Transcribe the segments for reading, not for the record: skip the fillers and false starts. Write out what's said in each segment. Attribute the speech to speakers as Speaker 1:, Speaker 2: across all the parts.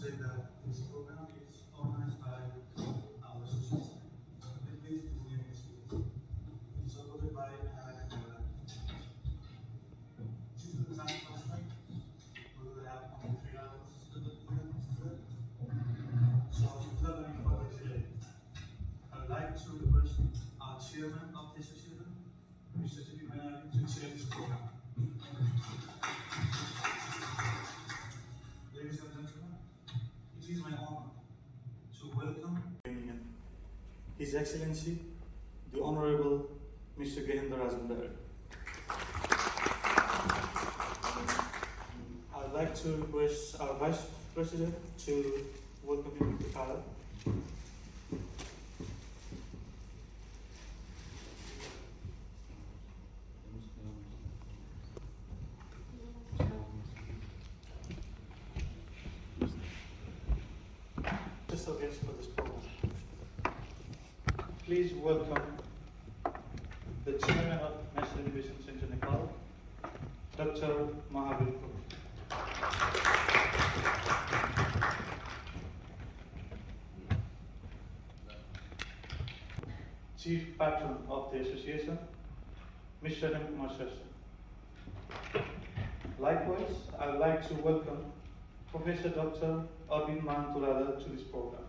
Speaker 1: say that this program is organized by our association, Delft NSEA-NL. It is supported by NSEA-NL. Due to the time constraint, we will have only 3 hours to the program today. So without any further delay, I would like to request our chairman of the association, Mr. Mahabir, to chair this program. Ladies and gentlemen, it is my honor to welcome His Excellency, the Honorable Mr. Mahabir. I would like to request our Vice President to welcome him to the Kala. Special guest for this program. Please welcome the Chairman of National Innovation Center Nepal, Dr. Mahabir. Chief Patron of the Association, Mr. Mahabir. Likewise, I would like to welcome Professor Dr. Arvind Manturada to this program.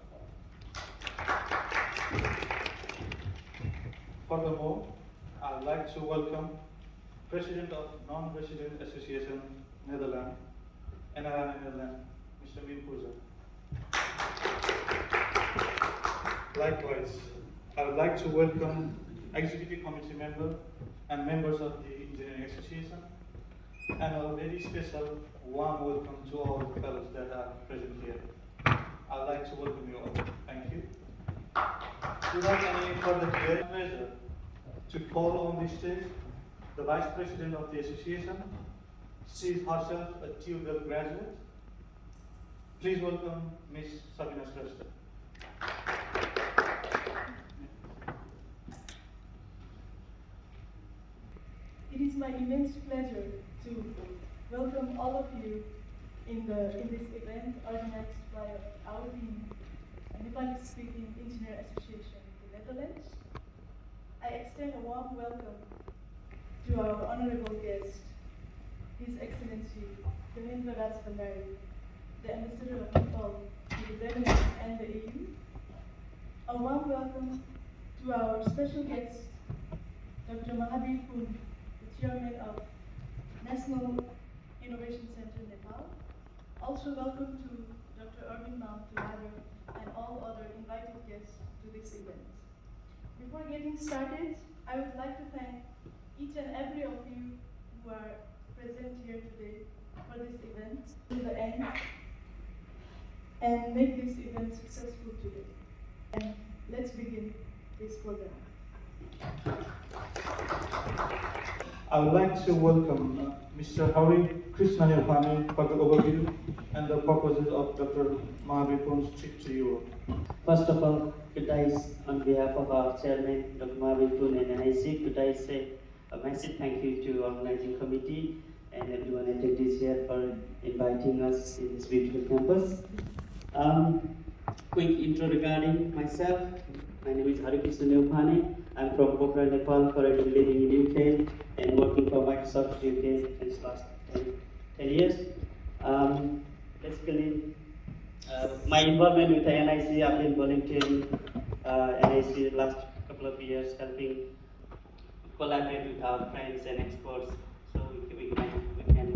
Speaker 1: Furthermore, I would like to welcome President of Non-Resident Association Netherlands, NSEA-NL, Mr. Min Pooja. Likewise, I would like to welcome Executive Committee member and members of the Engineering Association, and a very special warm welcome to all the fellows that are present here. I would like to welcome you all. Thank you. Without any further delay, it's a pleasure to call on this stage the Vice President of the Association. She is herself a TUL graduate. Please welcome Ms. Sabina Shrestha.
Speaker 2: It is my immense pleasure to welcome all of you in this event organized by our team, Nepali-speaking Engineer Association in the Netherlands. I extend a warm welcome to our honorable guest, His Excellency Dharmendra Raj Bhandari, the Ambassador of Nepal to the Netherlands and the EU. A warm welcome to our special guest, Dr. Mahabir, the Chairman of National Innovation Center Nepal. Also welcome to Dr. Arvind Manturada and all other invited guests to this event. Before getting started, I would like to thank each and every of you who are present here today for this event to the end and make this event successful today. And let's begin this program.
Speaker 1: I would like to welcome Mr. Hari Krishna Nirvani for the overview and the purposes of Dr. Mahabir's trip to Europe.
Speaker 3: First of all, could I, on behalf of our chairman, Dr. Mahabir and NIC, could I say a massive thank you to organizing committee and everyone attendees here for inviting us in this beautiful campus. Quick intro regarding myself. My name is Hari Krishna Nirvani. I'm from Pokhara, Nepal, currently living in UK and working for Microsoft UK since last 10 years. Basically, my involvement with the NIC, I've been volunteering NIC the last couple of years, helping collaborate with our friends and experts so we can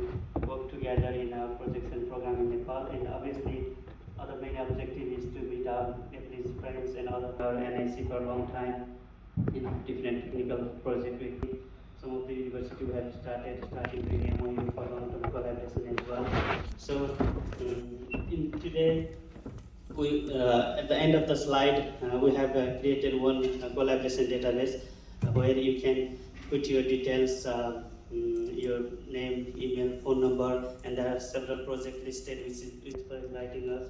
Speaker 3: work together in our projects and program in Nepal. And obviously, other main objective is to meet our Nepalese friends and other NIC for a long time in different technical projects. Some of the university we have starting doing MOU for long-term collaboration as well. So today, we at the end of the slide, we have created one collaboration database where you can put your details, your name, email, phone number, and there are several projects listed which for inviting us.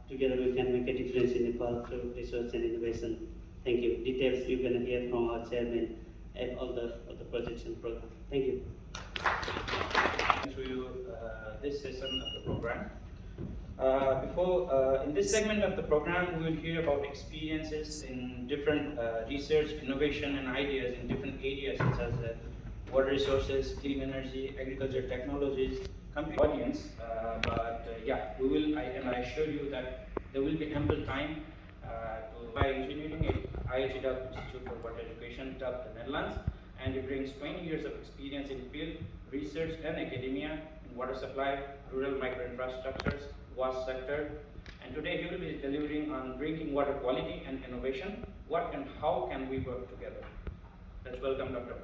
Speaker 3: Together we can make a difference in Nepal through research and innovation. Thank you. Details you're going to hear from our chairman of the projection program. Thank you.
Speaker 4: To this session of the program. In this segment of the program, we will hear about experiences in different research, innovation, and ideas in different areas such as water resources, clean energy, agriculture technologies, audience. Yeah, we will, and I assure you that there will be ample time to by engineering at IHE Delft Institute for Water Education, Delft, the Netherlands, and it brings 20 years of experience in field research and academia in water supply, rural microinfrastructures, waste sector, and today he will be delivering on drinking water quality and innovation. What and how can we work together? Let's welcome Dr.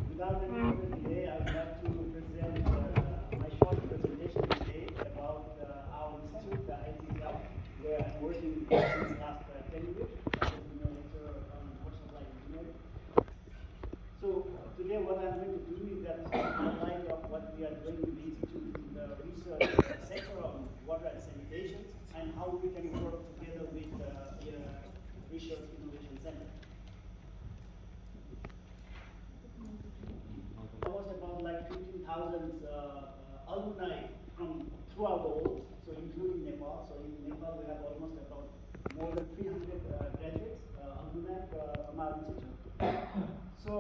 Speaker 3: Without any further delay, I would like to present my short presentation today about our institute, the ITL, where I'm working since last 10 years as a senior lecturer on water supply engineering. So today what I'm going to do is that outline of what we are doing in the institute in the research sector on water and sanitation, and how we can work together with the Research Innovation Center. Almost about like 15,000 alumni from throughout the world, so including Nepal. So in Nepal we have almost about more than 300 graduates, alumni from our institute. So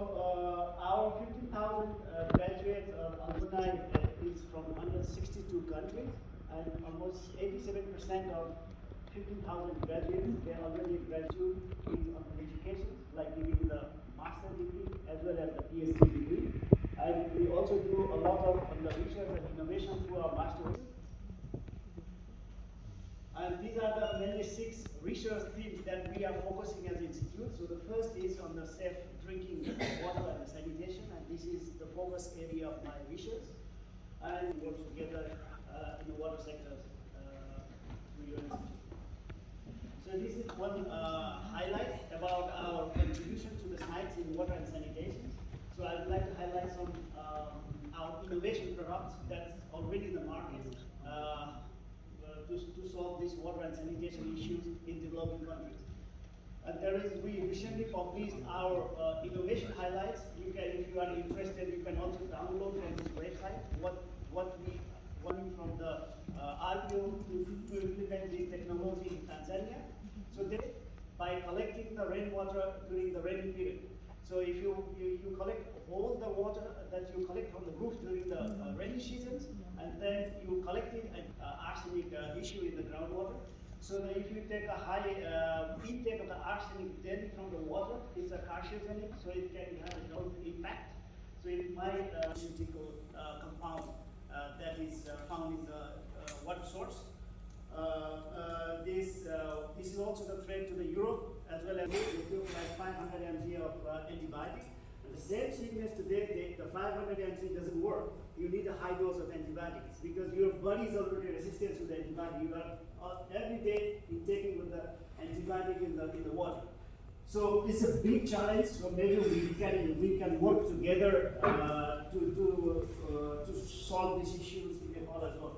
Speaker 3: our 15,000 graduates alumni is from 162 countries, and almost 87% of 15,000 graduates, they already graduate in education, like giving the master's degree as well as the PhD degree. And we also do a lot of on the research and innovation through our master's. And these are the mainly 6 research themes that we are focusing as an institute. So the first is on the safe drinking water and sanitation, and this is the focus area of my research. And we work together in the water sector through your institute. So this is one highlight about our contribution to the science in water and sanitation. So I would like to highlight some our innovation products that's already in the market to solve these water and sanitation issues in developing countries. And we recently published our innovation highlights. You can, if you are interested, you can also download from this website what we wanting from the RPO to implement this technology in Tanzania. So by collecting the rainwater during the rainy period. So if you collect all the water that you collect from the roof during the rainy seasons, and then you collect it an arsenic issue in the groundwater. So that if you take a high intake of the arsenic then from the water, it's a carcinogenic, so it can have a health impact. So it might pharmaceutical compound that is found in the water source. This is also the threat to the Europe, as well as they took like 500 mg of antibiotics. And the same sickness today, the 500 mg doesn't work. You need a high dose of antibiotics because your body is already resistant to the antibiotic. You are every day taking with the antibiotic in the water. So it's a big challenge. So maybe we can work together to solve these issues in Nepal as well.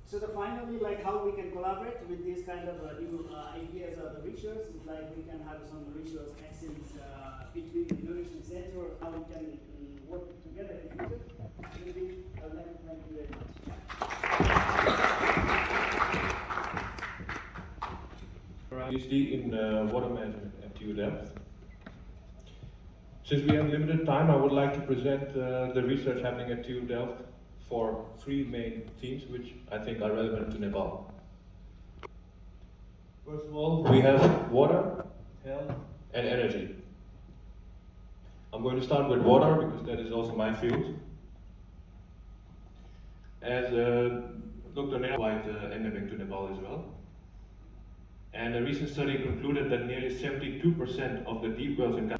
Speaker 3: So finally, like how we can collaborate with these kind of new ideas of the research is like we can have some research exchange between the innovation center, how we can work together in the future. Maybe I would like to thank you very much.
Speaker 5: PhD in water management at TU Delft. Since we have limited time, I would like to present the research happening at TU Delft for 3 main themes which I think are relevant to Nepal. First of all, we have water, health, and energy. I'm going to start with water because that is also my field. As Dr. Nair quite endemic to Nepal as well. And a recent study concluded that nearly 72% of the deep wells in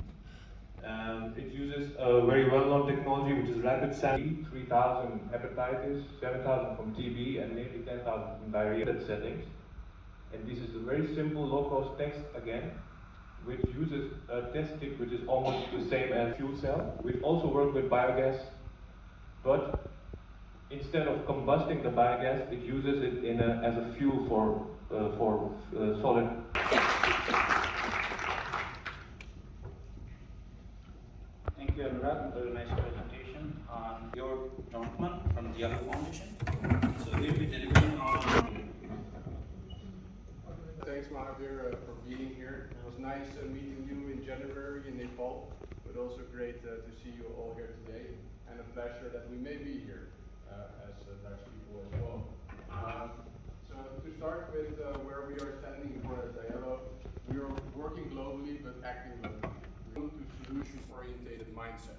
Speaker 5: it uses a very well-known technology which is rapid sampling, 3,000 hepatitis, 7,000 from TB, and nearly 10,000 from diarrhea settings. And this is a very simple low-cost test again, which uses a test kit which is almost the same as fuel cell, which also works with biogas, but instead of combusting the biogas, it uses it as a fuel for solid.
Speaker 4: Thank you, Anurag. Very nice presentation on your Jontman from the Yahoo Foundation. So we'll be delivering on.
Speaker 6: Thanks, Mahabir, for being here. It was nice meeting you in January in Nepal, but also great to see you all here today, and a pleasure that we may be here as Dutch people as well. So to start with where we are standing for Diallo, we are working globally but acting locally. We want to solution-oriented mindset.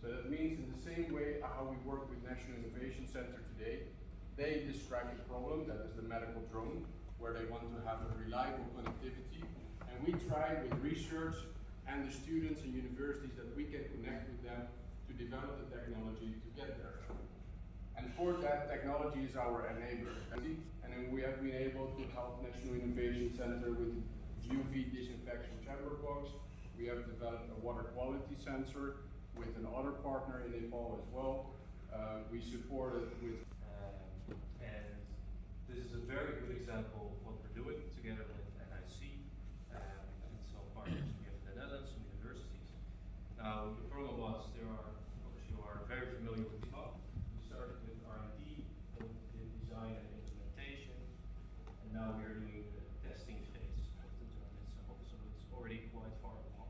Speaker 6: So that means in the same way how we work with National Innovation Center today, they describe a problem, that is the medical drone, where they want to have a reliable connectivity. And we try with research and the students and universities that we can connect with them to develop the technology to get there. And for that, technology is our enabler. And then we have been able to help National Innovation Center with UV disinfection chamber box. We have developed a water quality sensor with another partner in Nepal as well. We supported with
Speaker 7: and this is a very good example of what we're doing together with NIC and some partners we have in the Netherlands, some universities. Now, the Promobots, there are, of course, you are very familiar with TIFA. We started with R&D, in design and implementation, and now we are doing the testing phase of the drone itself, so it's already quite far along.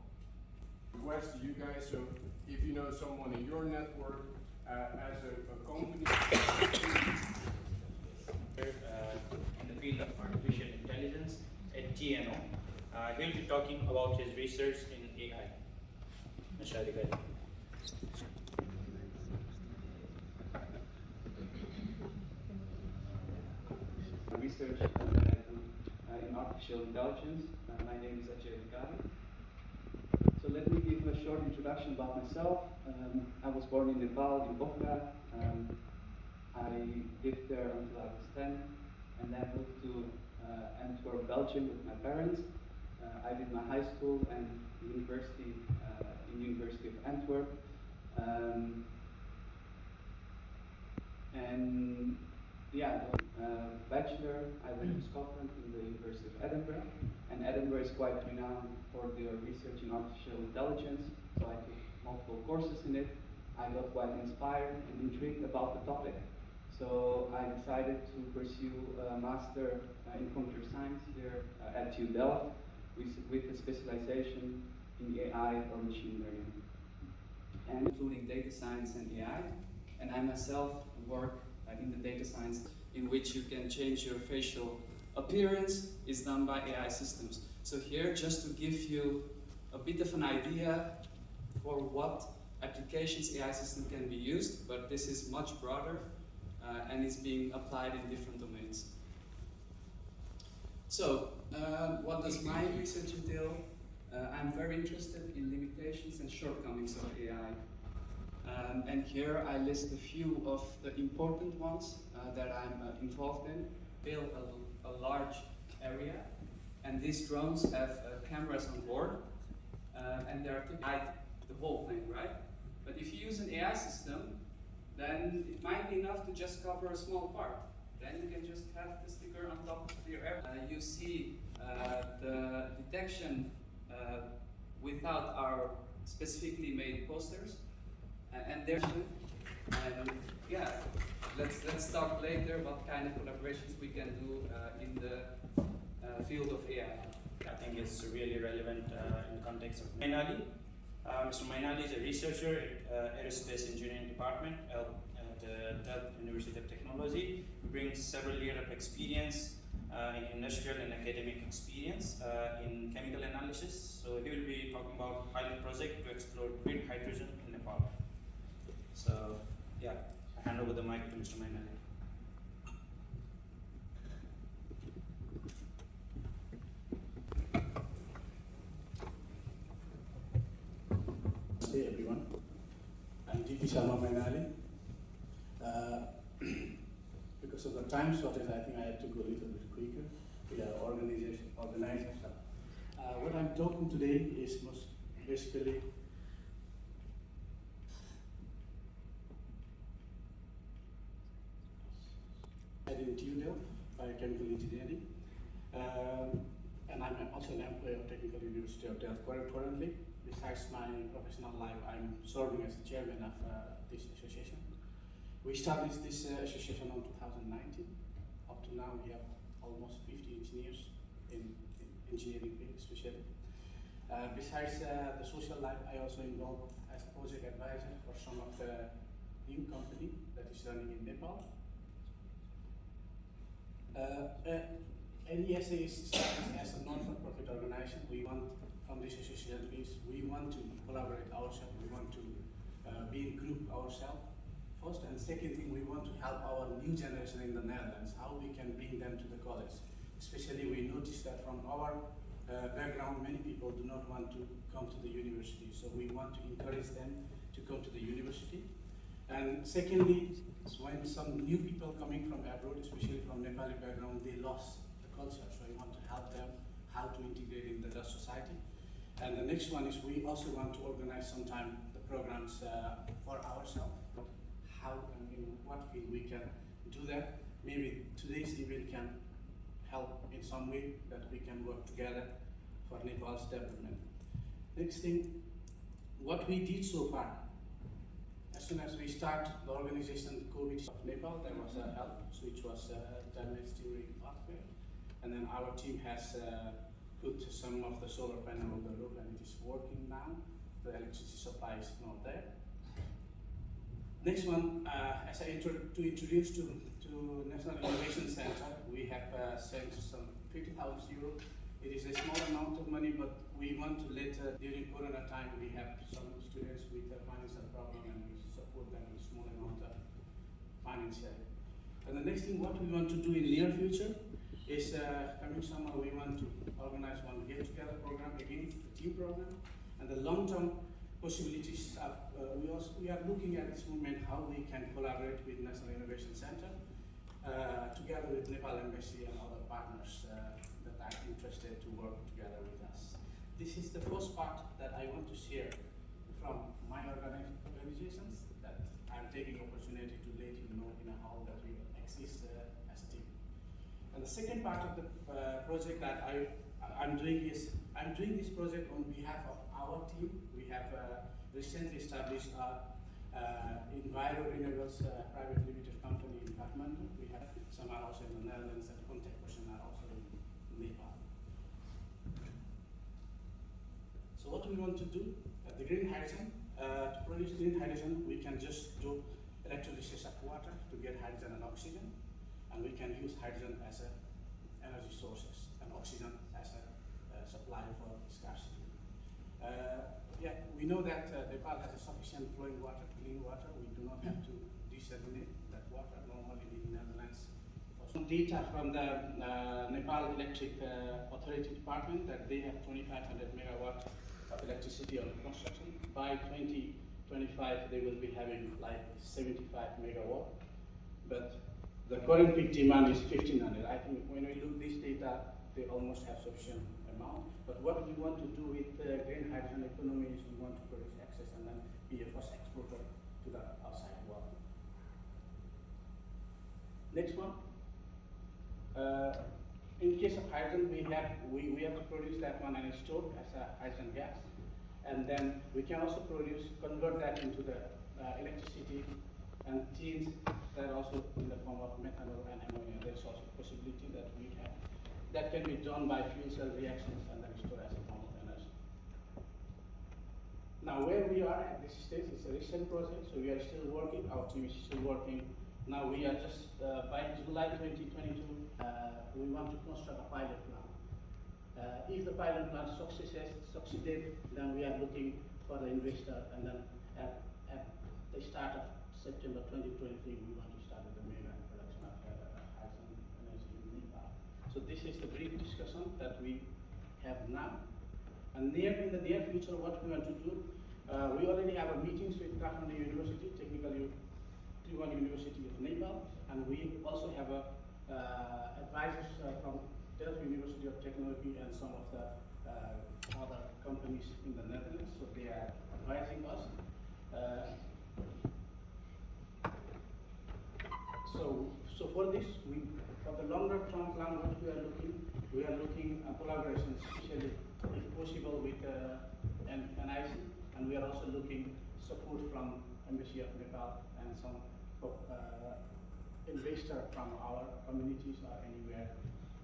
Speaker 6: Request to you guys, so if you know someone in your network as a company
Speaker 4: In the field of artificial intelligence at TNO. He'll be talking about his research in AI. Mr. Adhikari.
Speaker 8: Research that I do in artificial intelligence. My name is Adhikari. So let me give a short introduction about myself. I was born in Nepal, in Pokhara. I lived there until I was 10, and then moved to Antwerp, Belgium with my parents. I did my high school and university in University of Antwerp. And yeah, bachelor, I went to Scotland in the University of Edinburgh, and Edinburgh is quite renowned for their research in artificial intelligence, so I took multiple courses in it. I got quite inspired and intrigued about the topic, so I decided to pursue a master in computer science here at TU Delft with a specialization in AI or machine learning, and including data science and AI. And I myself work in the data science, in which you can change your facial appearance, is done by AI systems. So here, just to give you a bit of an idea for what applications AI system can be used, but this is much broader and is being applied in different domains. So, what does my research entail? I'm very interested in limitations and shortcomings of AI. And here I list a few of the important ones that I'm involved in. Build a large area, and these drones have cameras on board, and they're to hide the whole thing, right? But if you use an AI system, then it might be enough to just cover a small part. Then you can just have the sticker on top of your airplane. You see the detection without our specifically made posters. And there's, and yeah, let's talk later what kind of collaborations we can do in the field of AI.
Speaker 4: I think it's really relevant in the context of Mainali. Mr. Mainali is a researcher at Aerospace Engineering Department at Delft University of Technology. He brings several years of experience in industrial and academic experience in chemical analysis. So he will be talking about pilot project to explore green hydrogen in Nepal. So yeah, I hand over the mic to Mr. Mainali.
Speaker 9: Namaste everyone. I'm GP Sharma Mainali. Because of the time shortage, I think I have to go a little bit quicker with our organization. What I'm talking today is most basically I did TU Delft, biochemical engineering, And I'm also an employee of Technical University of Delft currently. Besides my professional life, I'm serving as the chairman of this association. We started this association in 2019. Up to now, we have almost 50 engineers in engineering field, especially. Besides the social life, I also involved as a project advisor for some of the new company that is running in Nepal. NSEA is established as a non-for-profit organization. We want, from this association, we want to collaborate ourselves. We want to be in group ourselves. First, and second thing, we want to help our new generation in the Netherlands, how we can bring them to the college. Especially, we noticed that from our background, many people do not want to come to the university. So we want to encourage them to come to the university. And secondly, when some new people coming from abroad, especially from Nepali background, they lost the culture. So we want to help them how to integrate in the Dutch society. And the next one is we also want to organize sometime the programs for ourselves. How and in what field we can do that. Maybe today's event can help in some way that we can work together for Nepal's development. Next thing, what we did so far. As soon as we start the organization COVID of Nepal, there was a help which was damaged during earthquake. And then our team has put some of the solar panel on the roof and it is working now. The electricity supply is not there. Next one, as I introduce to National Innovation Center, we have sent some 50,000 euros. It is a small amount of money, but we want to let, during Corona time, we have some students with a financial problem and we support them with small amount of financial. And the next thing, what we want to do in the near future is coming summer, we want to organize one get-together program again, the team program, and the long-term possibilities of, we are looking at this moment how we can collaborate with National Innovation Center together with Nepal Embassy and other partners that are interested to work together with us. This is the first part that I want to share from my organizations that I'm taking opportunity to let you know in how that we exist as a team. And the second part of the project that I'm doing is, I'm doing this project on behalf of our team. We have recently established Enviro Renewables private limited company in Kathmandu. We have some are also in the Netherlands and contact person are also in Nepal. So what we want to do, the green hydrogen, to produce green hydrogen, we can just do electrolysis of water to get hydrogen and oxygen. And we can use hydrogen as a energy sources and oxygen as a supply for scarcity. Yeah, we know that Nepal has a sufficient flowing water, clean water. We do not have to desalinate that water normally in the Netherlands. Some data from the Nepal Electric Authority Department that they have 2,500 megawatt of electricity on construction. By 2025, they will be having like 75 megawatt. But the current peak demand is 1,500. I think when we look this data, they almost have sufficient amount. But what we want to do with green hydrogen economy is we want to produce access and then be a first exporter to the outside world. Next one. In case of hydrogen, we have to produce that one and store as a hydrogen gas, and then we can also convert that into the electricity and teams that also in the form of methanol and ammonia. There's also a possibility that we have that can be done by fuel cell reactions and then stored as a form of energy. Now, where we are at this stage is a recent project, so we are still working. Our team is still working. Now we are just by July 2022, we want to construct a pilot plant. If the pilot plant succeeded, then we are looking for the investor, and then at the start of September 2023, we want to start with the main production of hydrogen energy in Nepal. So this is the brief discussion that we have now. And in the near future, what we want to do, we already have a meetings with Kathmandu University, University of Nepal, and we also have advisors from Delft University of Technology and some of the other companies in the Netherlands, so they are advising us. So for this, for the longer term plan, what we are looking, we are looking at collaboration, especially if possible with NIC, and we are also looking support from Embassy of Nepal and some investor from our communities or anywhere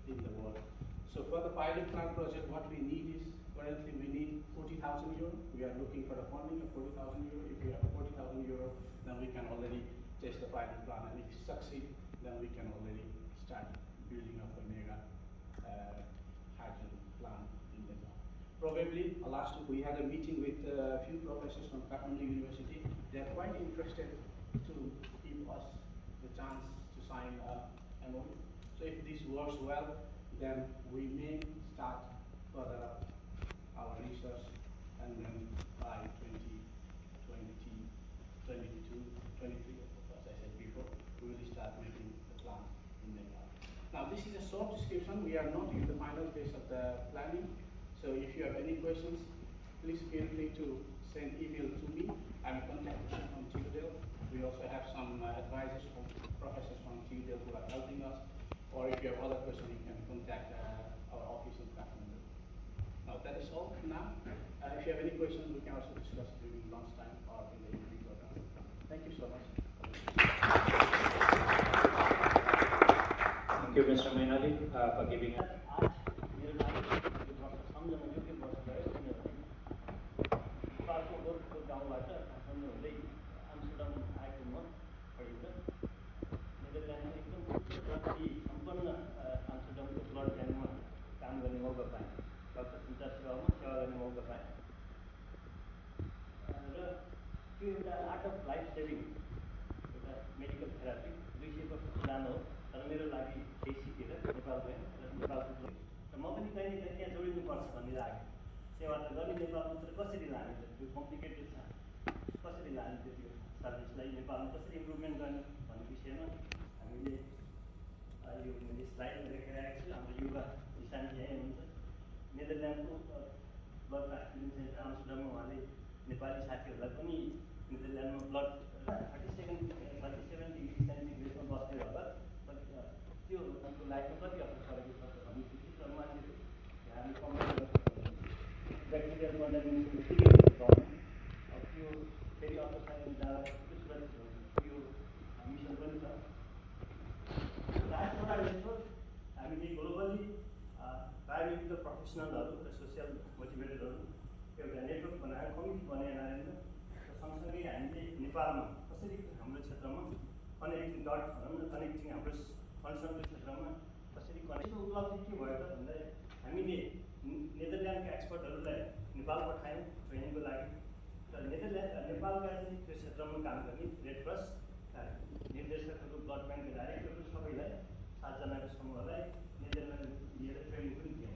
Speaker 9: in the world. So for the pilot plant project, what we need is, currently we need 40,000 euro. We are looking for the funding of 40,000 euro. If we have 40,000 euro, then we can already test the pilot plant, and if it succeeds, then we can already start building up a mega hydrogen plant in Nepal. Probably last week we had a meeting with a few professors from Kathmandu University. They are quite interested to give us the chance to sign a MOU. So if this works well, then we may start further our research, and then by 2022, 23, as I said before, we will start making the plant in Nepal. Now this is a short description. We are not in the final phase of the planning. So if you have any questions, please feel free to send email to me. I'm a contact person from Delft. We also have some advisors from professors from Delft who are helping us. Or if you have other questions, you can contact our office in Kathmandu. Now that is all now. If you have any questions, we can also discuss during lunchtime or in the evening program. Thank you so much.
Speaker 10: Thank you, Mr. Mainali, for giving us.
Speaker 11: त्यो एउटा art of life saving एउटा medical therapy 200 वर्ष पुरानो हो, तर मेरो लागि केही सिकेर नेपाल गएँ र नेपालको म पनि कहिले न कहिले त्यहाँ जोडिनुपर्छ भन्ने लाग्यो। सेवा त गर्ने नेपालमा, तर कसरी लाने त्यो कम्प्लिकेटेड छ, कसरी लाने त्यो सर्भिसलाई नेपालमा कसरी इम्प्रुभमेन्ट गर्ने भन्ने विषयमा हामीले यो मैले स्लाइडमा देखाइरहेको छु। हाम्रो युवा निशानी यहीँ हुनुहुन्छ। नेदरल्यान्डको ब्लड ट्रान्सफ्युजन सेन्टर आम्स्टर्डममा उहाँले नेपाली साथीहरूलाई पनि नेदरल्यान्डमा ब्लड 37 डिग्री सेन्टिग्रेडमा बस्दै होला, त्यो उनको लाइफमा कति असर परेको छ भन्ने चित्र मान्छेहरू हामी कमेन्ट गर्न सक्छौँ। ब्याक्टेरियल कन्टामिनेसन के गर्नु, अब त्यो फेरि अर्को साइडमा जाँदा कस्तो सुरक्षित हुन्छ, यो मिसन पनि छ। लास्टवटा जस्तो हामीले ग्लोबली बायोमेडिकल प्रोफेसनलहरू र सोसियल मोटिभेटरहरू एउटा नेटवर्क बनाएर कमिटी बनाएर सँगसँगै हामीले नेपालमा कसरी हाम्रो क्षेत्रमा कनेक्टिङ डट भनौँ न, कनेक्टिङ हाम्रो फन्सनको क्षेत्रमा कसरी कनेक्ट उपलब्धि के भयो त भन्दा हामीले नेदरल्यान्डका एक्सपर्टहरूलाई नेपाल पठायौँ ट्रेनिङको लागि। र नेपालका चाहिँ त्यो क्षेत्रमा काम गर्ने रेड क्रस निर्देशकहरू, ब्लड ब्याङ्कका डाइरेक्टरहरू सबैलाई 7 जनाको समूहलाई नेदरल्यान्ड लिएर ट्रेनिङ पनि दियौँ।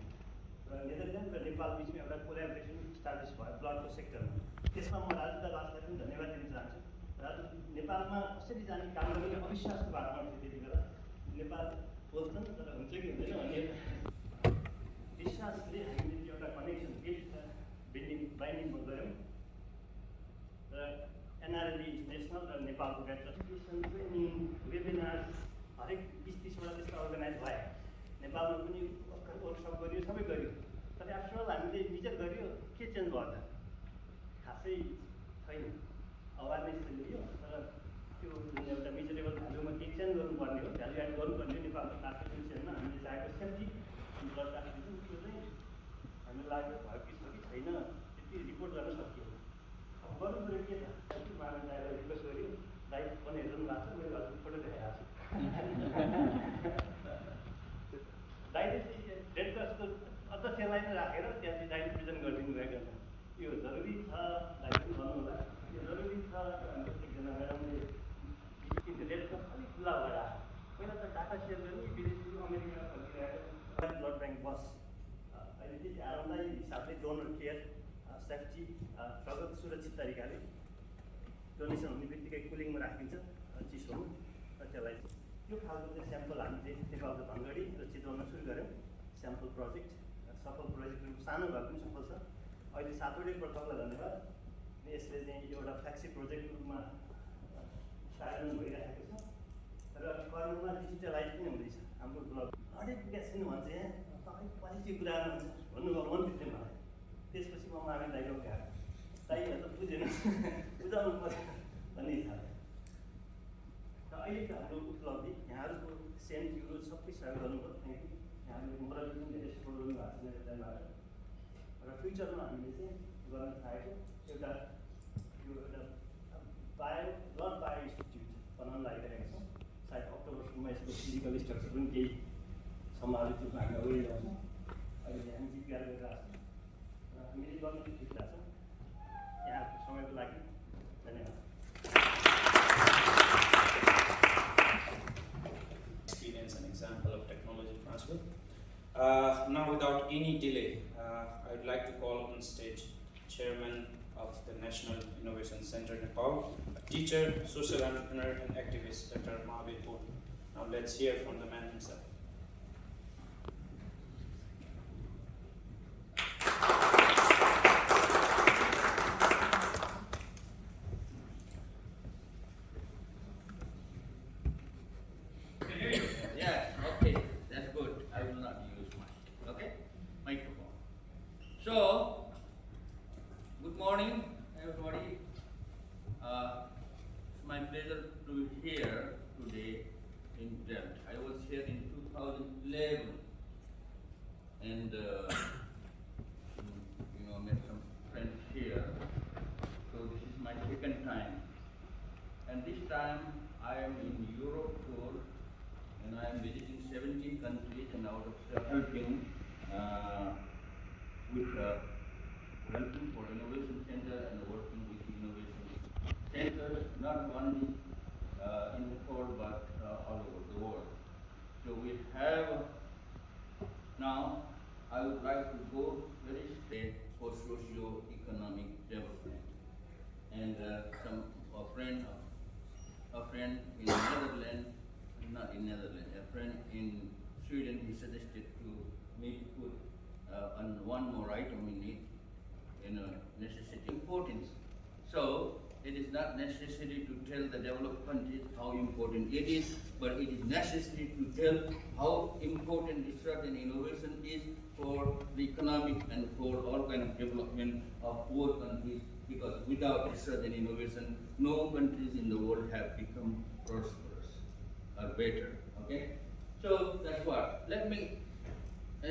Speaker 11: र नेदरल्यान्ड र नेपाल बिचमा एउटा कोलाबोरेसन इस्टाब्लिस भयो ब्लडको सेक्टरमा। त्यसमा म राजु दासलाई पनि धन्यवाद दिन चाहन्छु। राजु नेपालमा कसरी जाने काम गर्ने अविश्वासको वातावरण थियो त्यति बेला। नेपाल बोल्छन् तर हुन्छ कि हुँदैन भन्ने विश्वासले हामीले एउटा कनेक्सन बिल्डिङ बाइन्डिङमा गऱ्यौँ। र एनआरएलई नेसनल र नेपालको एजुकेसन ट्रेनिङ वेबिनार हरेक 20-30वटा त्यस्तो अर्गनाइज भयो। नेपालमा पनि वर्कसप गरियो, सबै गरियो। तर आफ्टरअल हामीले विचार गरियो के चेन्ज भयो त, खासै छैन। अवेरनेस चाहिँ लियो, तर त्यो जुन एउटा मेजरेबल भ्यालुमा केही चेन्ज गर्नुपर्ने हो, भ्यालु एड गर्नुपर्ने हो। नेपालको ट्रान्समिसनमा हामीले चाहेको सेफ्टी ब्लड ट्रान्समिसन त्यो चाहिँ हामीलाई लाग्यो भयो कि छ कि छैन, त्यति रिपोर्ट गर्न सकियो। अब गर्नु पऱ्यो के छ, उहाँले दाइलाई रिक्वेस्ट गरियो, दाइ पनि हेर्नु भएको छ, मैले हजुर फोटो देखाएको छु। दाइले चाहिँ रेड क्रसको अध्यक्षलाई नै राखेर त्यहाँ चाहिँ दाइले प्रेजेन्ट गरिदिनु भएको छ। यो जरुरी छ, दाइ पनि भन्नु होला, यो जरुरी छ। एकजना म्याडमले रेड क्रस अलिक खुल्ला भएर आयो। पहिला त डाटा सेयर गर्ने विदेशी अमेरिकामा फर्किरहेको ब्लड ब्याङ्क बस अहिले चाहिँ आरामदायी हिसाबले डोनर केयर सेफ्टी प्रगत सुरक्षित तरिकाले डोनेसन हुने बित्तिकै कुलिङमा राखिन्छ चिसोमा, र त्यसलाई त्यो खालको चाहिँ स्याम्पल हामीले नेपालको धनगढी र चितवनमा सुरु गऱ्यौँ। स्याम्पल प्रोजेक्ट सफल प्रोजेक्ट सानो भए पनि सफल छ। अहिले 7वटै प्रोटोकललाई धन्यवाद। यसले चाहिँ एउटा फ्ल्यागसिप प्रोजेक्टको रूपमा कार्यान्वयन भइरहेको छ र कर्ममा डिजिटलाइज पनि हुँदैछ। हाम्रो ब्लग हरेक एकछिन भन्छ यहाँ तपाईँ क्वालिटी कुरामा हुन्छ भन्नुभयो मन्त्रीले मलाई। त्यसपछि म मामे दाइको गएको दाइहरू त बुझेन बुझाउनु पर्यो भन्ने थाल्यो। र अहिले हाम्रो उपलब्धि यहाँहरूको सेन्ट युरो सबै सहयोग गर्नुभयो। Thank you. यहाँहरूले मोरल पनि धेरै सपोर्ट गर्नुभएको छ मेरो दाइबाट। र फ्युचरमा हामीले चाहिँ गर्न चाहेको एउटा यो एउटा लर्ड बायो इन्स्टिट्युट बनाउन लागिरहेका छौँ। सायद अक्टोबरसम्म यसको फिजिकल स्ट्रक्चर पनि केही सम्भावित रूपमा हामी अगाडि ल्याउँछौँ। अहिले हामी जिपिआर गरिरहेको छौँ र हामीले गर्न खोजिरहेको छौँ। यहाँको समयको लागि धन्यवाद।
Speaker 4: Experience and example of technology transfer. Now, without any delay, I'd like to call on stage Chairman of the National Innovation Center Nepal, a teacher, social entrepreneur, and activist, Dr. Mahabir. Now, let's hear from the man himself.
Speaker 12: Okay, that's good. I will not use mic. Okay, microphone. So, good morning, everybody. It's my pleasure to be here today in Delft. I was here in 2011, and met some friends here. So this is my second time, and this time I am in Europe tour. And I am visiting 17 countries and out of helping helping for innovation center and working with innovation centers, not only in Nepal but all over the world. So we have now. I would like to go very straight for socio-economic development, and a friend in Netherlands. Not in Netherlands, a friend in Sweden, he suggested to me to put on one more item in it, necessity importance. So it is not necessary to tell the developed countries how important it is, but it is necessary to tell how important research and innovation is for the economic and for all kind of development of poor countries, because without research and innovation, no countries in the world have become prosperous or better. Okay, so that's what. Let me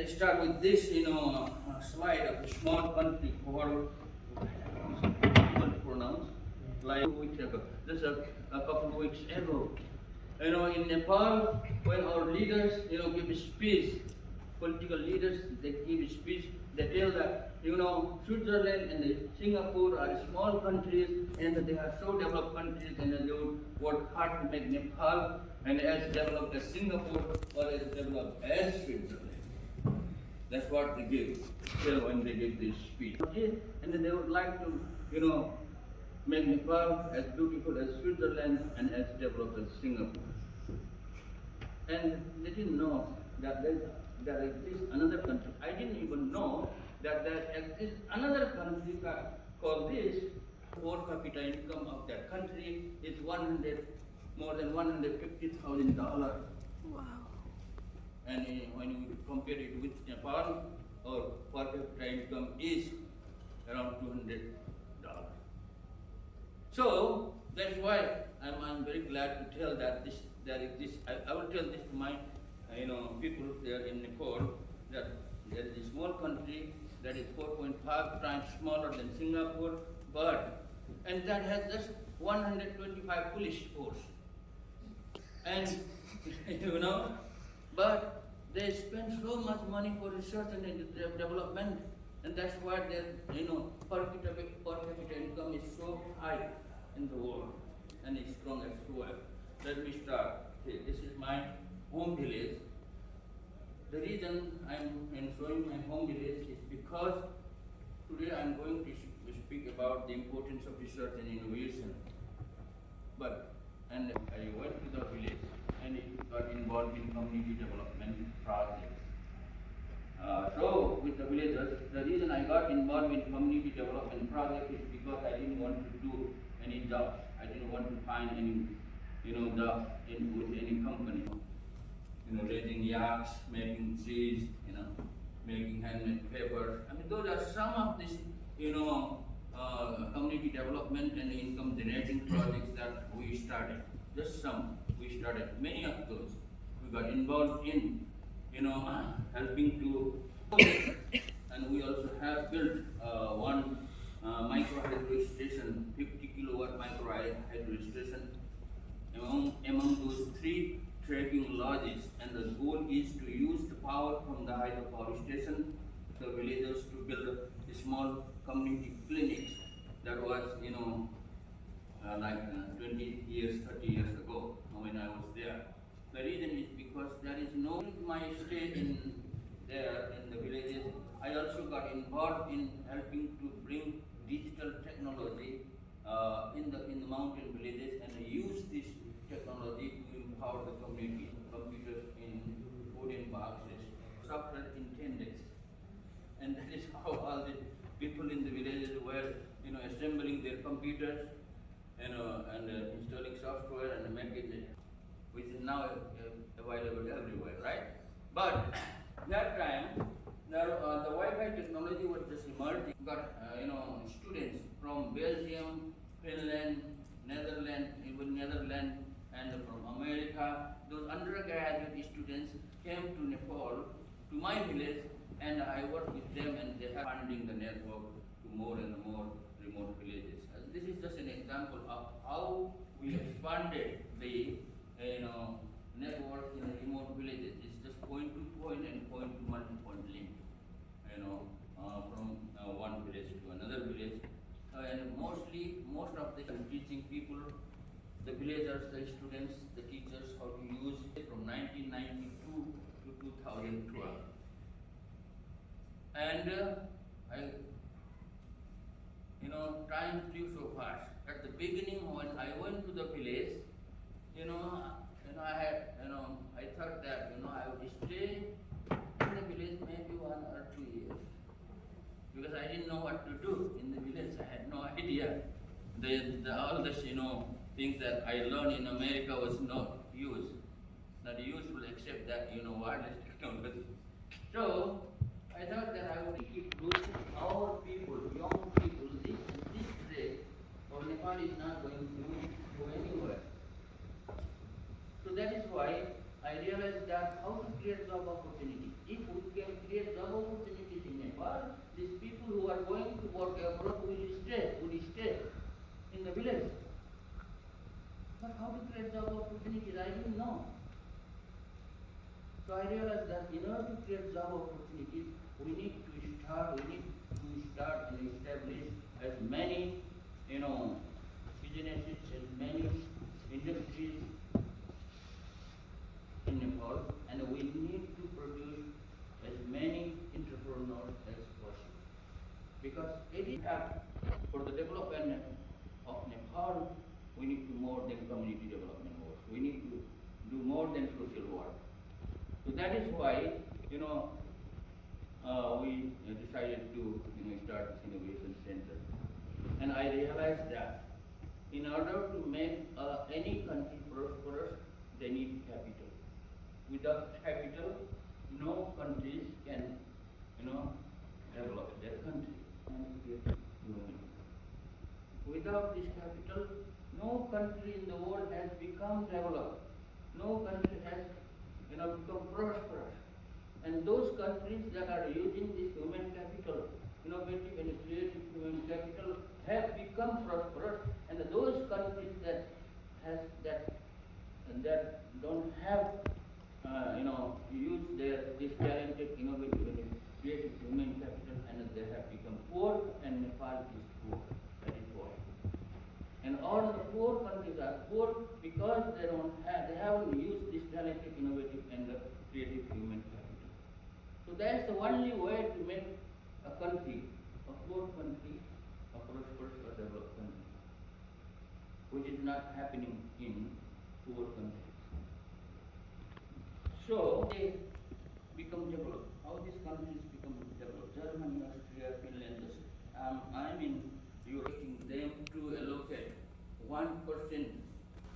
Speaker 12: start with this, slide of a small country called, pronounce, like just a couple of weeks ago. In Nepal, when our leaders, give a speech, political leaders, they give a speech, they tell that, Switzerland and Singapore are small countries and they are so developed countries and they would work hard to make Nepal and as developed as Singapore or as developed as Switzerland. That's what they tell when they give this speech. And then they would like to, make Nepal as beautiful as Switzerland and as developed as Singapore. And they didn't know that there exists another country. I didn't even know that there exists another country called this. Per capita income of that country is more than $150,000.
Speaker 2: Wow.
Speaker 12: And when you compare it with Nepal, our per capita income is around $200. So that's why I'm very glad to tell that there exists. I will tell this to my people there in Nepal, that there is a small country that is 4.5 times smaller than Singapore, and that has just 125 police force. And but they spend so much money for research and development, and that's why their per capita income is so high in the world and is strong as well. Let me start here. This is my home village. The reason I'm showing my home village is because today I'm going to speak about the importance of research and innovation. And I went to the village and it got involved in community development projects. So with the villagers, the reason I got involved in community development projects is because I didn't want to do any jobs. I didn't want to find any job with any company. Raising yaks, making trees, making handmade paper. I mean, those are some of these, community development and income generating projects that we started. Just some. We started many of those. We got involved in, helping to, and we also have built one micro hydro station, 50 kilowatt micro hydro station among those three trekking lodges, and the goal is to use the power from the hydropower station, the villagers to build a small community clinics that was, 20 years, 30 years ago when I was there. The reason is because there is no my stay in there in the villages. I also got involved in helping to bring digital technology in the mountain villages and use this technology to empower the community. Computers in wooden boxes, software in 10 days, and that is how all the people in the villages were, assembling their computers, and installing software and making it, which is now available everywhere, right? But that time, the Wi-Fi technology was just emerging. Got students from Belgium, Finland, Netherlands, and from America. Those undergraduate students came to Nepal, to my village, and I worked with them, and they are funding the network to more and more remote villages. This is just an example of how we expanded the network in remote villages. It's just point to point and point to multi-point link, from one village to another village. And most of the teaching people, the villagers, the students, the teachers, how to use it from 1992 to 2012. And time flew so fast. At the beginning, when I went to the village, I thought that, I would stay in the village maybe 1 or 2 years. Because I didn't know what to do in the village. I had no idea. All this, things that I learned in America was not useful except that, wireless technology. So, I thought that I would keep losing our people, young people, this rate, or Nepal is not going to go anywhere. So that is why I realized that how to create job opportunities. If we can create job opportunities in Nepal, these people who are going to work abroad would stay in the village. But how to create job opportunities, I didn't know. So I realized that in order to create job opportunities, we need to start and establish as many, businesses, as many industries in Nepal, and we need to produce as many entrepreneurs as possible. Because it is for the development of Nepal, we need to more than community development work. We need to do more than social work. So that is why, we decided to, start this innovation center. And I realized that in order to make any country prosperous, they need capital. Without capital, no countries can, develop their country and create human. Without this capital, no country in the world has become developed. No country has, become prosperous. And those countries that are using this human capital, innovative and creative human capital, have become prosperous. And those countries that don't have, use this talented, innovative and creative human capital, and they have become poor, and Nepal is poor. That is why. And all the poor countries are poor because they haven't used this talented, innovative and creative human capital. So that's the only way to make a country, a poor country, a prosperous or developed country, which is not happening in poor countries. So they become developed. How these countries become developed? Germany, Austria, Finland. I'm in Europe, them to allocate 1%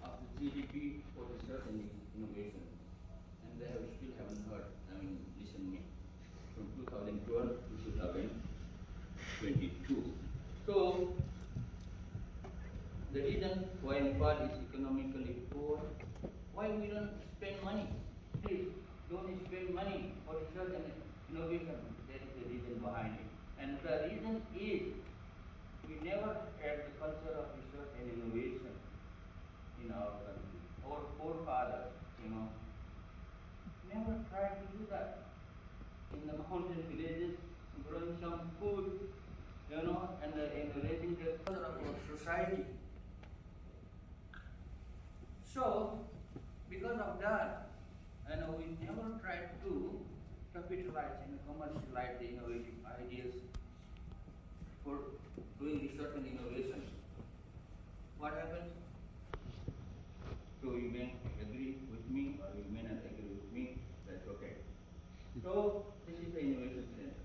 Speaker 12: of the GDP for research and innovation, and they still haven't heard. Listen me. from 2012 to 2022. So, the reason why Nepal is economically poor, why we don't spend money? Please, don't spend money for research and innovation. That is the reason behind it. And the reason is, we never had the culture of research and innovation in our country. Our forefathers, never tried to do that. In the mountain villages, growing some food, and raising the culture of our society. So, because of that, we never tried to capitalize and commercialize the innovative ideas for doing research and innovation. What happens? So you may agree with me or you may not agree with me, that's okay. So this is the innovation center.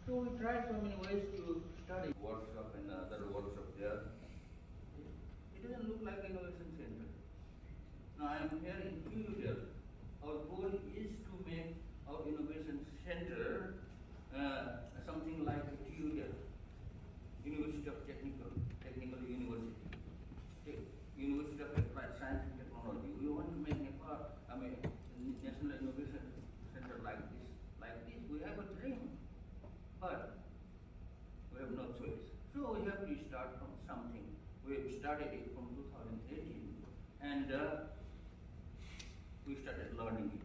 Speaker 12: So we tried so many ways to study workshop and other workshop there. It doesn't look like innovation center. Now I am here in Delft. Our goal is to make our innovation center something like a Delft, University of Technical University, University of Applied Science and Technology. We want to make Nepal, National Innovation Center like this. We have a dream, but we have no choice. So we have to start from something. We have started it from 2018, and we started learning it.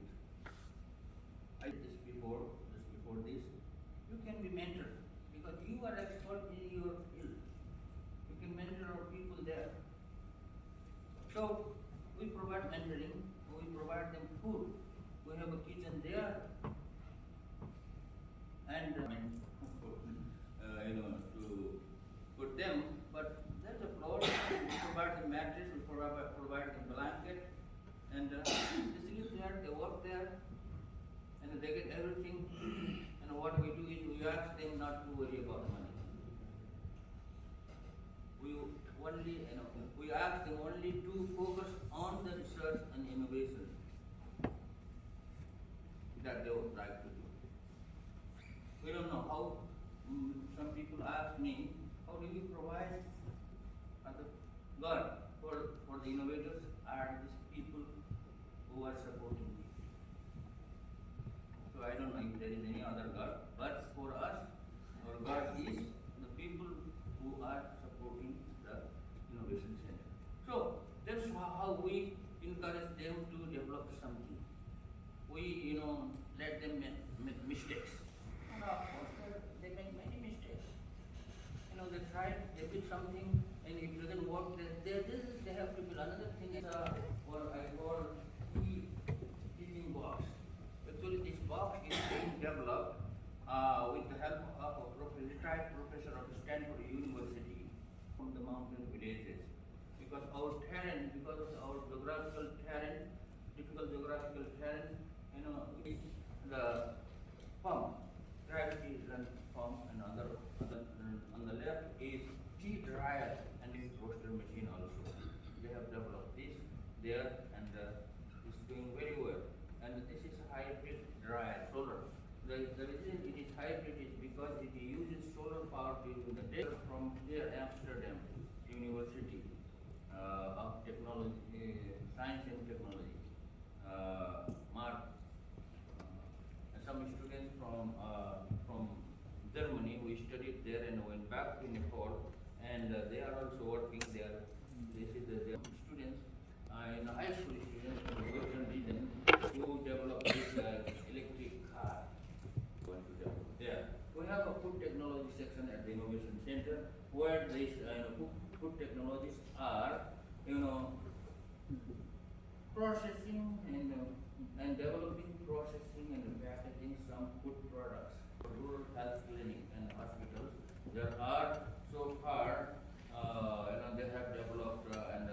Speaker 12: Just before this, you can be mentor because you are expert in your field. You can mentor our people there. So we provide mentoring, we provide them food. We have a kitchen there, and to put them. But there's a floor. We provide the mattress, we provide the blanket, and they sleep there, they work there, and they get everything. And what we do is we ask them not to worry about money. We ask them only to focus on the research and innovation that they would like to do. We don't know how. Some people ask me, how do you provide God for the innovators? Are these people who are supporting me? So I don't know if there is any other God, but for us, our God is the people who are supporting the innovation center. So that's how we encourage them to develop something. We, let them make mistakes. And of course, they make many mistakes. They try, they build something, and if it doesn't work, they have to build another thing. What I call teaching box. Actually, this box is being developed with the help of a retired professor of Stanford University from the mountain villages. Because our terrain, because of our geographical terrain, typical geographical terrain, the pump, gravity run pump, and on the left is tea dryer and this roaster machine also. They have developed this there, and it's doing very well. And this is hybrid dryer, solar. The reason it is hybrid is because it uses solar power during the day from here, Amsterdam University of Technology, Science and Technology, Mark. Some students from Germany, we studied there and went back to Nepal, and they are also working there. This is the students, in high school students from the Western region who developed this electric car. Going to develop there. We have a food technology section at the Innovation Center where these food technologies are, processing and developing, processing and packaging some food products for rural health clinic and hospitals. There are so far, they have developed and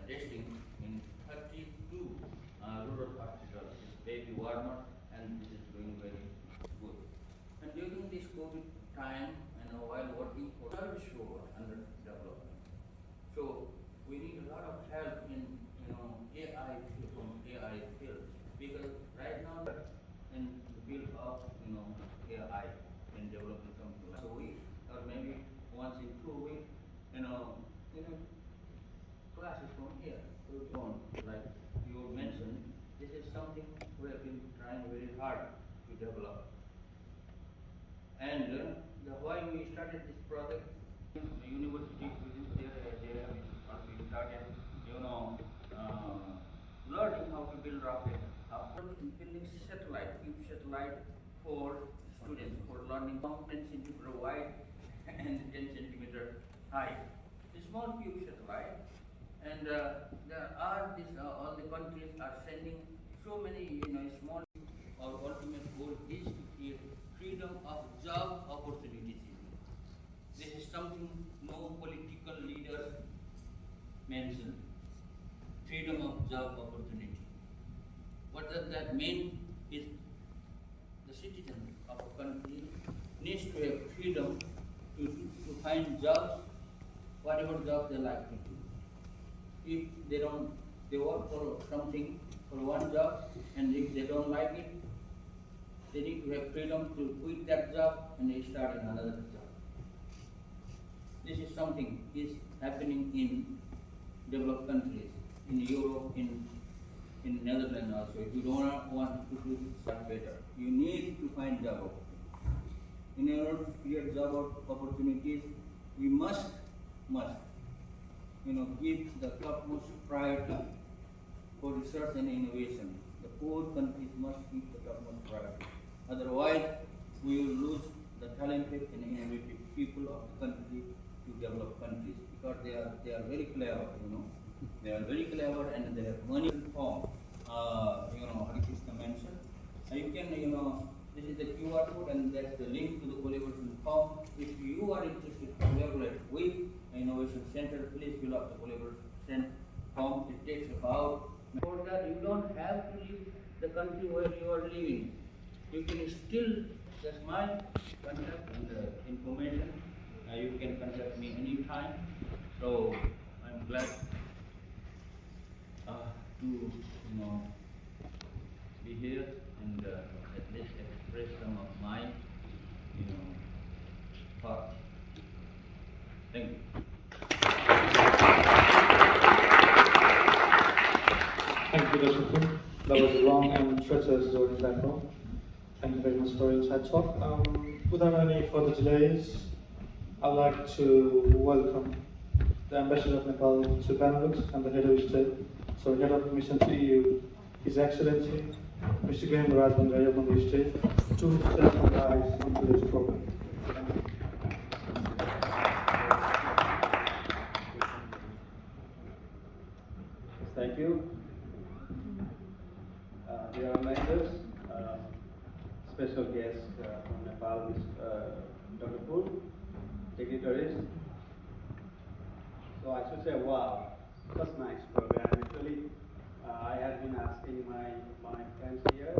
Speaker 12: testing in 32 rural hospitals. This baby warmer, and this is doing very good. And during this COVID time, while working for service road under development, so we need a lot of help in AI field, because right now in and developing something like a week, or maybe once in 2 weeks, classes from here. So on, like you mentioned, this is something we have been trying very hard to develop. And why we started this project, the university they have been started, learning how to build rocket. Building satellite, cube satellite for students for learning 10 centimeter wide and 10 centimeter high. A small cube satellite, and there are all the countries are sending so many small. Our ultimate goal is to create freedom of job opportunities. This is something no political leaders mention. Freedom of job opportunity. What does that mean? Is the citizen of a country needs to have freedom to find jobs, whatever job they like to do. If they work for something, for one job, and if they don't like it, they need to have freedom to quit that job and they start another job. This is something is happening in developed countries, in Europe, in Netherlands also. If you don't want to do that better, you need to find job opportunities. In order to create job opportunities, we must give the topmost priority for research and innovation. The poor countries must give the topmost priority. Otherwise, we will lose the talented and innovative people of the country to developed countries, because they are very clever. They are very clever and they have money form. Hare Krishna mentioned. You can, this is the QR code and that's the link to the collaboration form. If you are interested to collaborate with Innovation Center, please fill up the collaboration form. It takes about, for that you don't have to leave the country where you are living. You can still, that's my contact and information. You can contact me anytime. So I'm glad to be here and at least express some of my thoughts. Thank you.
Speaker 1: Thank you, Dr. Kuhn. That was a long and treacherous journey back home. Thank you very much for your insight talk. Without any further delays, I'd like to welcome the Ambassador of Nepal to Benelux and the Head of State, so Head of Mission to EU, His Excellency, Mr. Graham Rajbandar from the State, to set some eyes on today's program.
Speaker 13: Thank you. Dear members, special guest from Nepal, Dr. Poon, dignitaries. So I should say, wow, such nice program. Actually, I have been asking my friends here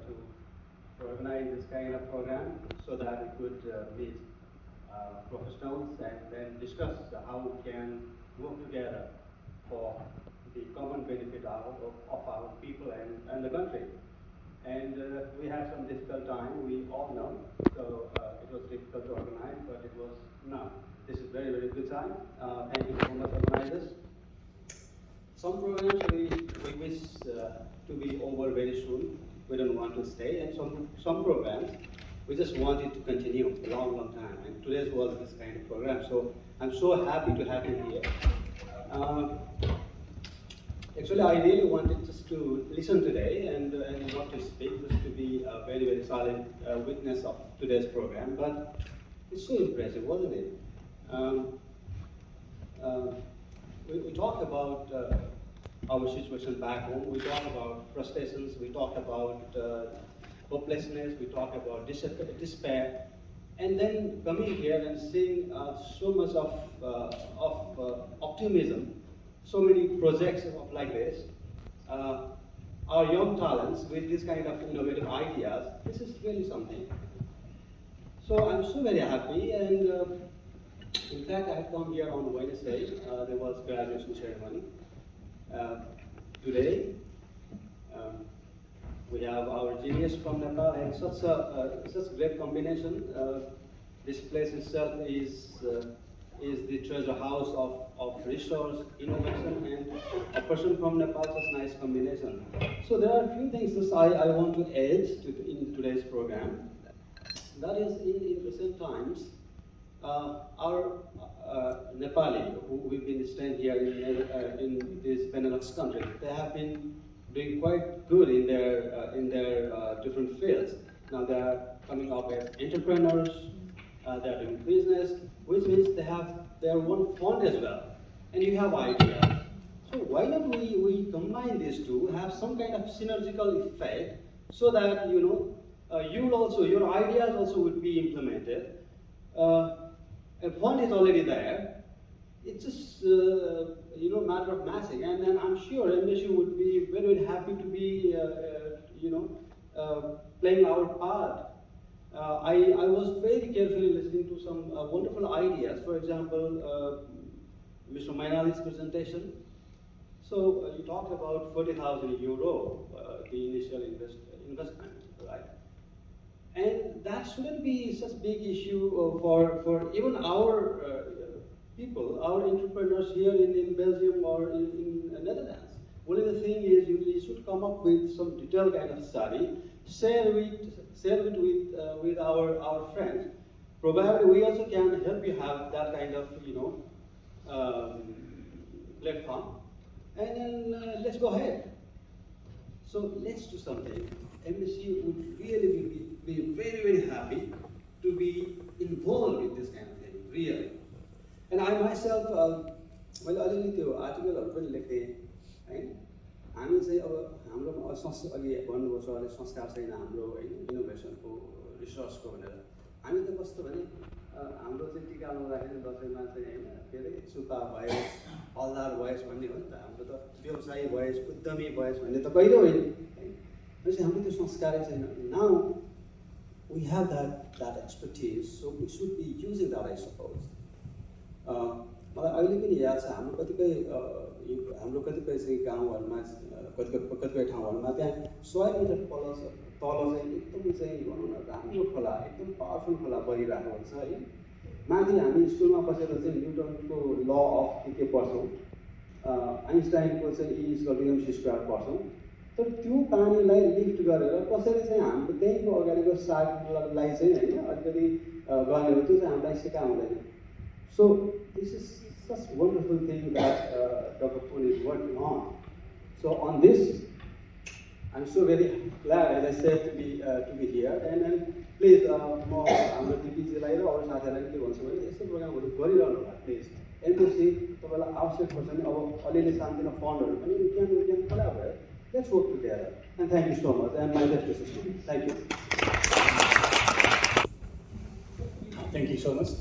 Speaker 13: to organize this kind of program so that we could meet professionals and then discuss how we can work together for the common benefit of our people and the country. And we had some difficult time, we all know, so it was difficult to organize, but it was now. This is very, very good time. Thank you so much, organizers. Some programs we wish to be over very soon. We don't want to stay, and some programs we just want it to continue a long, long time. And today's was this kind of program, so I'm so happy to have you here. Actually, I really wanted just to listen today and not to speak, just to be a very, very solid witness of today's program. But it's so impressive, wasn't it? We talk about our situation back home. We talk about frustrations. We talk about hopelessness. We talk about despair. And then coming here and seeing so much of optimism. So many projects like this, our young talents with this kind of innovative ideas, this is really something. So I'm so very happy, and in fact I had come here on Wednesday, there was graduation ceremony. Today, we have our genius from Nepal, and such great combination. This place itself is the treasure house of resource, innovation, and a person from Nepal, such nice combination. So there are a few things that I want to add in today's program. That is, in recent times, our Nepali, who we've been staying here in this Benelux country, they have been doing quite good in their different fields. Now they are coming up as entrepreneurs, they are doing business, which means they have their own fund as well, and you have ideas. So why don't we combine these two, have some kind of synergical effect, so that your ideas also would be implemented. A fund is already there. It's just matter of matching, and then I'm sure MSU would be very, very happy to be playing our part. I was very carefully listening to some wonderful ideas. For example, Mr. Mainali's presentation. So you talked about 40,000 euro, the initial investment, right? And that shouldn't be such a big issue for even our people, our entrepreneurs here in Belgium or in Netherlands. Only the thing is, you should come up with some detailed kind of study, share it with our friends. Probably we also can help you have that kind of platform, and then let's go ahead. So let's do something. MSC would really be very, very happy to be involved with this kind of thing, really. And I myself, मैले अलिअलि त्यो आर्टिकलहरू पनि लेख्थेँ हैन। हामी चाहिँ अब हाम्रोमा अलि भन्नुभयो सरले संस्कार छैन हाम्रो हैन, इनोभेसनको रिसर्चको भनेर। हामी त कस्तो भने हाम्रो चाहिँ टिका लगाउँदाखेरि दसैँमा चाहिँ हैन के अरे सुता भएस, हलदार भएस भन्ने हो नि त। हाम्रो त व्यवसायी भएस, उद्यमी भएस भन्ने त कहिले होइन। भनेपछि हाम्रो त्यो संस्कारै छैन। Now we have that expertise, so we should be using that, I suppose. मलाई अहिले पनि याद छ हाम्रो कतिपय चाहिँ गाउँहरूमा कतिपय ठाउँहरूमा त्यहाँ 100 मिटर तल चाहिँ एकदमै चाहिँ भनौँ न राम्रो खोला, एकदम पावरफुल खोला बगिरहेको हुन्छ है। माथि हामी स्कुलमा बसेर चाहिँ न्युटनको ल अफ के पढ्छौँ, आइन्स्टाइनको चाहिँ E = mc² पढ्छौँ। तर त्यो पानीलाई लिफ्ट गरेर कसरी चाहिँ हाम्रो त्यहीँको अगाडिको सागलाई चाहिँ हैन अलिकति गर्ने हो, त्यो चाहिँ हामीलाई सिकाउनु हुँदैन। So this is such a wonderful thing that Dr. Poon is working on. So on this, I'm so very glad, as I said, to be here. And then please, म हाम्रो दिदीजीलाई र अरू साथीहरूलाई के भन्छु भने यस्तो प्रोग्रामहरू गरिरहनु होला प्लिज। एनएससी तपाईँलाई आवश्यक पर्छ नि, अब अलिअलि सानोतिनो फन्डहरू पनि we can collaborate. Let's work together. And thank you so much. And my best wishes to you. Thank you.
Speaker 9: Thank you so much.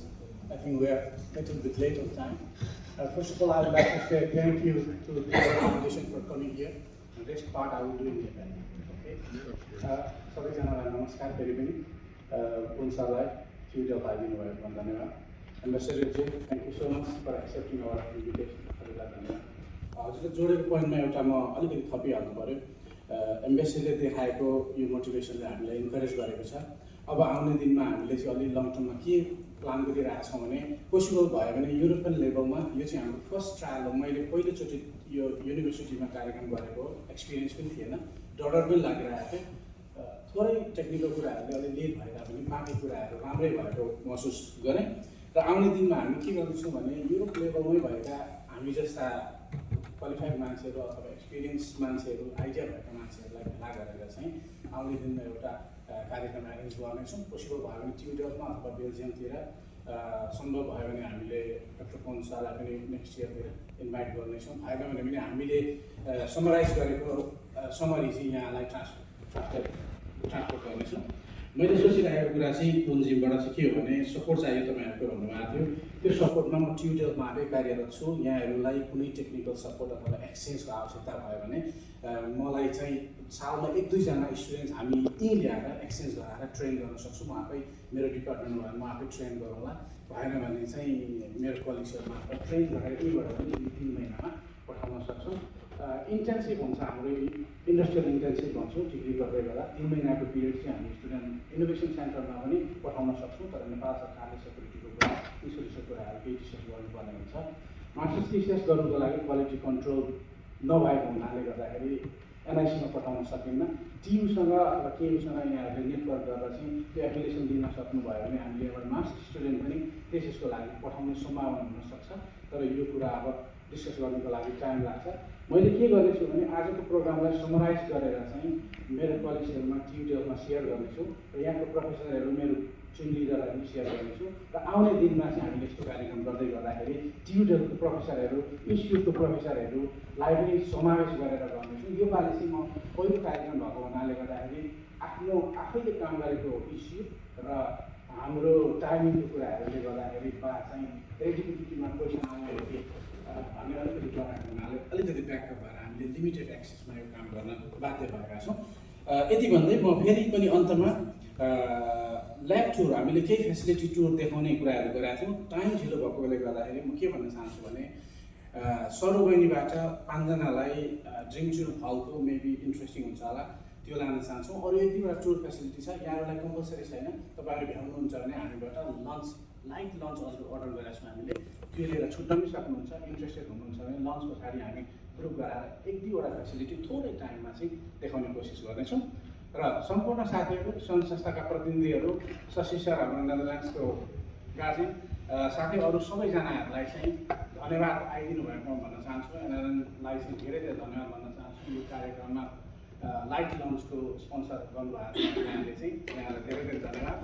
Speaker 9: I think we are a little bit late on time. First of all, I would like to say thank you to the organization for coming here. The rest part I will do in Japan. Okay. सबैजनालाई नमस्कार फेरि पनि पुन सरलाई future पाइदिनु भयो भने धन्यवाद। Ambassador ji, thank you so much for accepting our invitation. हजुरलाई धन्यवाद। हजुरले जोडेको पोइन्टमा एउटा म अलिकति थपिहाल्नु पर्यो। एम्बेसीले देखाएको यो मोटिभेसनले हामीलाई इन्करेज गरेको छ। अब आउने दिनमा हामीले चाहिँ अलि लङ टर्ममा के प्लान गरिरहेका छौँ भने पोसिबल भयो भने युरोपियन लेभलमा यो चाहिँ हाम्रो फर्स्ट ट्रायल हो। मैले पहिलोचोटि यो युनिभर्सिटीमा कार्यक्रम गरेको एक्सपिरियन्स पनि थिएन, डर पनि लागिरहेको थियो। थोरै टेक्निकल कुराहरूले अलि लेट भए तापनि बाँकी कुराहरू राम्रै भएको महसुस गरेँ। र आउने दिनमा हामी के गर्दैछौँ भने युरोप लेभलमै भएका हामी जस्ता क्वालिफाइड मान्छेहरू अथवा एक्सपिरियन्स मान्छेहरू, आइडिया भएका मान्छेहरूलाई भेला गरेर चाहिँ आउने दिनमा एउटा कार्यक्रम एरेन्ज गर्नेछौँ। पोसिबल भयो भने ट्युटरमा अथवा बेल्जियमतिर, सम्भव भयो भने हामीले डाक्टर पोन सरलाई पनि नेक्स्ट इयरतिर इन्भाइट गर्नेछौँ। भएन भने पनि हामीले समराइज गरेको समरी चाहिँ यहाँलाई ट्रान्सफर गर्नेछौँ। मैले सोचिरहेको कुरा चाहिँ पुनजीबाट चाहिँ के हो भने सपोर्ट चाहियो तपाईँहरूको भन्नुभएको थियो। त्यो सपोर्टमा म ट्युटरमाकै कार्यरत छु। यहाँहरूलाई कुनै टेक्निकल सपोर्ट अथवा एक्सचेन्जको आवश्यकता भयो भने मलाई चाहिँ सालमा 1-2 जना स्टुडेन्ट हामी यहीँ ल्याएर एक्सचेन्ज गराएर ट्रेन गर्न सक्छौँ। म आफै मेरो डिपार्टमेन्टमा म आफै ट्रेन गरौँला। भएन भने चाहिँ मेरो कलिग्सहरूमा ट्रेन गराएर यहीँबाट पनि 3 महिनामा पठाउन सक्छौँ। इन्टेन्सिभ हुन्छ हाम्रो इन्डस्ट्रियल इन्टेन्सिभ भन्छौँ डिग्री गर्दै गर्दा 3 महिनाको पिरियड चाहिँ हामी स्टुडेन्ट इनोभेसन सेन्टरमा पनि पठाउन सक्छौँ तर नेपाल सरकारले सेक्युरिटीको कुरा इन्सुरेन्सको कुराहरू केही डिस्कस गर्नुपर्ने हुन्छ मास्टर्स थिसिस गर्नुको लागि क्वालिटी कन्ट्रोल नभएको हुनाले गर्दाखेरि एनआइसीमा पठाउन सकिन्न टियुसँग अथवा केयुसँग यहाँहरूले नेटवर्क गरेर चाहिँ त्यो एप्लिकेसन दिन सक्नुभयो भने हामीले एउटा मास्टर्स स्टुडेन्ट पनि थिसिसको लागि पठाउने सम्भावना हुनसक्छ तर यो कुरा अब डिस्कस गर्नुको लागि टाइम लाग्छ मैले के गर्नेछु भने आजको प्रोग्रामलाई समराइज गरेर चाहिँ मेरो कलेजहरूमा ट्युटोरियलमा सेयर गर्नेछु र यहाँको प्रोफेसरहरू मेरो टिम लिडरहरू पनि सेयर गर्नेछु र आउने दिनमा चाहिँ हामीले यस्तो कार्यक्रम गर्दै गर्दाखेरि ट्युटोरियलको प्रोफेसरहरू इन्स्टिट्युटको प्रोफेसरहरूलाई पनि समावेश गरेर गर्नेछु योपालि चाहिँ म पहिलो कार्यक्रम भएको हुनाले गर्दाखेरि आफ्नो आफैले काम गरेको इस्यु र हाम्रो टाइमिङको कुराहरूले गर्दाखेरि बा चाहिँ क्रिएटिभिटीमा क्वेसन आउने कि हामी अलिकति गराएको हुनाले अलिकति ब्याकअप भएर हामीले लिमिटेड एक्सेसमा यो काम गर्न बाध्य भएका छौँ यति भन्दै म फेरि पनि अन्तमा ल्याब टुर हामीले केही फेसिलिटी टुर देखाउने कुराहरू गरेका थियौँ टाइम ढिलो भएकोले गर्दाखेरि म के भन्न चाहन्छु भने सरो बहिनीबाट 5 जनालाई ड्रिङ्क टुर हलको मेबी इन्ट्रेस्टिङ हुन्छ होला त्यो लान चाहन्छौँ अरू एक दुईवटा टुर फेसिलिटी छ यहाँहरूलाई कम्पलसरी छैन तपाईँहरू भ्याउनुहुन्छ भने हामीबाट लन्च लाइट लन्च अर्डर गरेका छौँ हामीले त्यो लिएर छुट्न पनि सक्नुहुन्छ इन्ट्रेस्टेड हुनुहुन्छ भने लन्च पछाडि हामी ग्रुप गराएर एक दुईवटा फेसिलिटी थोरै टाइममा चाहिँ देखाउने कोसिस गर्नेछौँ र सम्पूर्ण साथीहरू सङ्घ संस्थाका प्रतिनिधिहरू शशि सर हाम्रो नेदरल्यान्ड्सको गार्जियन साथै अरू सबैजनाहरूलाई चाहिँ धन्यवाद आइदिनु भएको भन्न चाहन्छु एनएलएनलाई चाहिँ धेरै धेरै धन्यवाद भन्न चाहन्छु यो कार्यक्रममा लाइट लन्चको स्पोन्सर गर्नुभएको यहाँले चाहिँ यहाँलाई धेरै धेरै धन्यवाद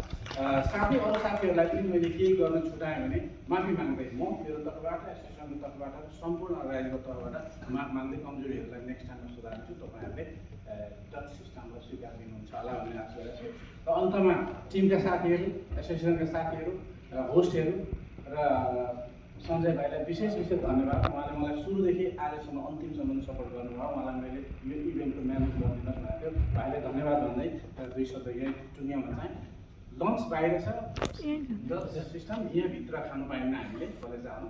Speaker 9: साथै अरू साथीहरूलाई पनि मैले केही गर्न छुटाएँ भने माफी माग्दै म मेरो तर्फबाट एसोसिएसनको तर्फबाट सम्पूर्ण अर्गनाइजको तर्फबाट माफी माग्दै कमजोरीहरूलाई नेक्स्ट टाइममा सुधार्छु तपाईँहरूले डच सिस्टमलाई स्वीकार दिनुहुन्छ होला भन्ने आशा गरेको छु र अन्तमा टिमका साथीहरू एसोसिएसनका साथीहरू होस्टहरू र सञ्जय भाइलाई विशेष धन्यवाद उहाँले मलाई सुरुदेखि आजसम्म अन्तिमसम्म सपोर्ट गर्नुभयो मलाई मैले यो इभेन्टको म्यानेज गरिदिनुहोस् भनेको थियो भाइले धन्यवाद भन्दै 2 शब्द यही टुङ्ग्याउन चाहेँ लन्च बाहिर छ सिस्टम यहाँभित्र खानु पाएन हामीले कलेज आउनु